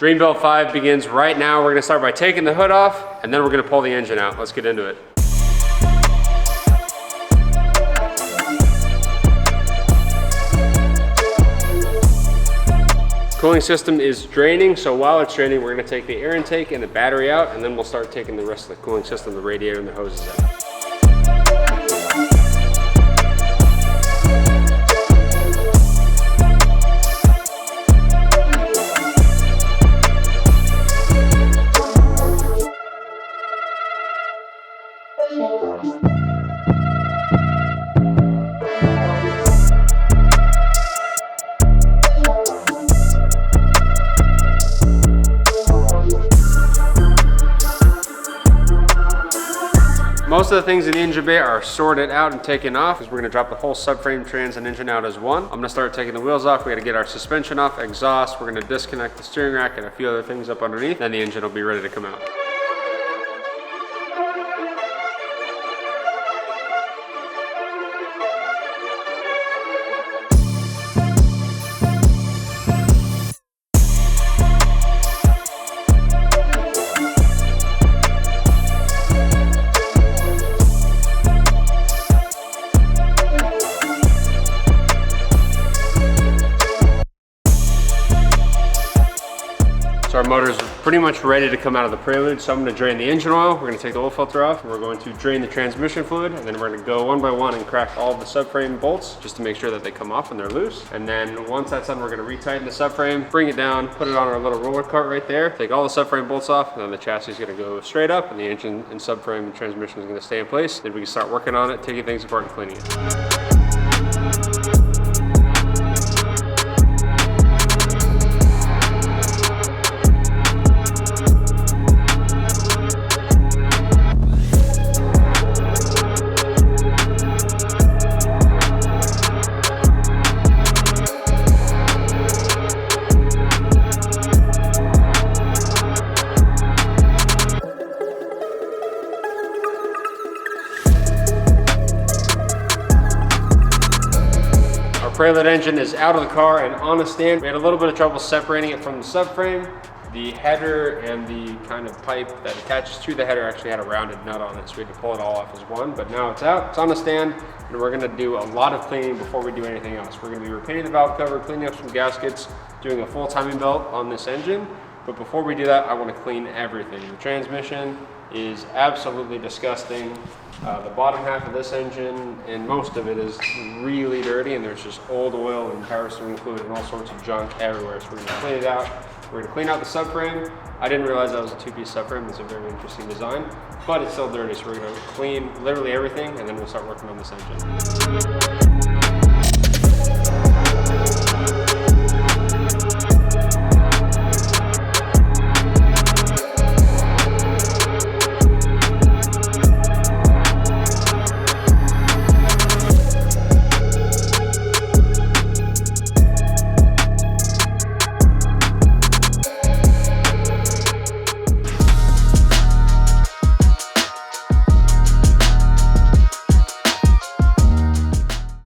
Drain belt 5 begins right now. We're gonna start by taking the hood off, and then we're gonna pull the engine out. Let's get into it. Cooling system is draining, so while it's draining, we're gonna take the air intake and the battery out, and then we'll start taking the rest of the cooling system, the radiator and the hoses out. Most of the things in the engine bay are sorted out and taken off, because we're gonna drop the whole subframe, trans, and engine out as one. I'm gonna start taking the wheels off. We gotta get our suspension off, exhaust. We're gonna disconnect the steering rack and a few other things up underneath. Then the engine will be ready to come out. So our motor's pretty much ready to come out of the Prelude, so I'm gonna drain the engine oil, we're gonna take the oil filter off, and we're going to drain the transmission fluid, and then we're gonna go one by one and crack all the subframe bolts just to make sure that they come off and they're loose. And then once that's done, we're gonna retighten the subframe, bring it down, put it on our little roller cart right there, take all the subframe bolts off, and then the chassis is gonna go straight up, and the engine and subframe and transmission is gonna stay in place. Then we can start working on it, taking things apart and cleaning it. Prelude engine is out of the car and on a stand. We had a little bit of trouble separating it from the subframe. The header and the kind of pipe that attaches to the header actually had a rounded nut on it, so we had to pull it all off as one, but now it's out, it's on a stand, and we're gonna do a lot of cleaning before we do anything else. We're gonna be repainting the valve cover, cleaning up some gaskets, doing a full timing belt on this engine, but before we do that, I wanna clean everything. The transmission is absolutely disgusting. The bottom half of this engine and most of it is really dirty, and there's just old oil and power steering fluid and all sorts of junk everywhere. So we're gonna clean it out. We're gonna clean out the subframe. I didn't realize that was a two-piece subframe. It's a very interesting design, but it's still dirty. So we're gonna clean literally everything, and then we'll start working on this engine.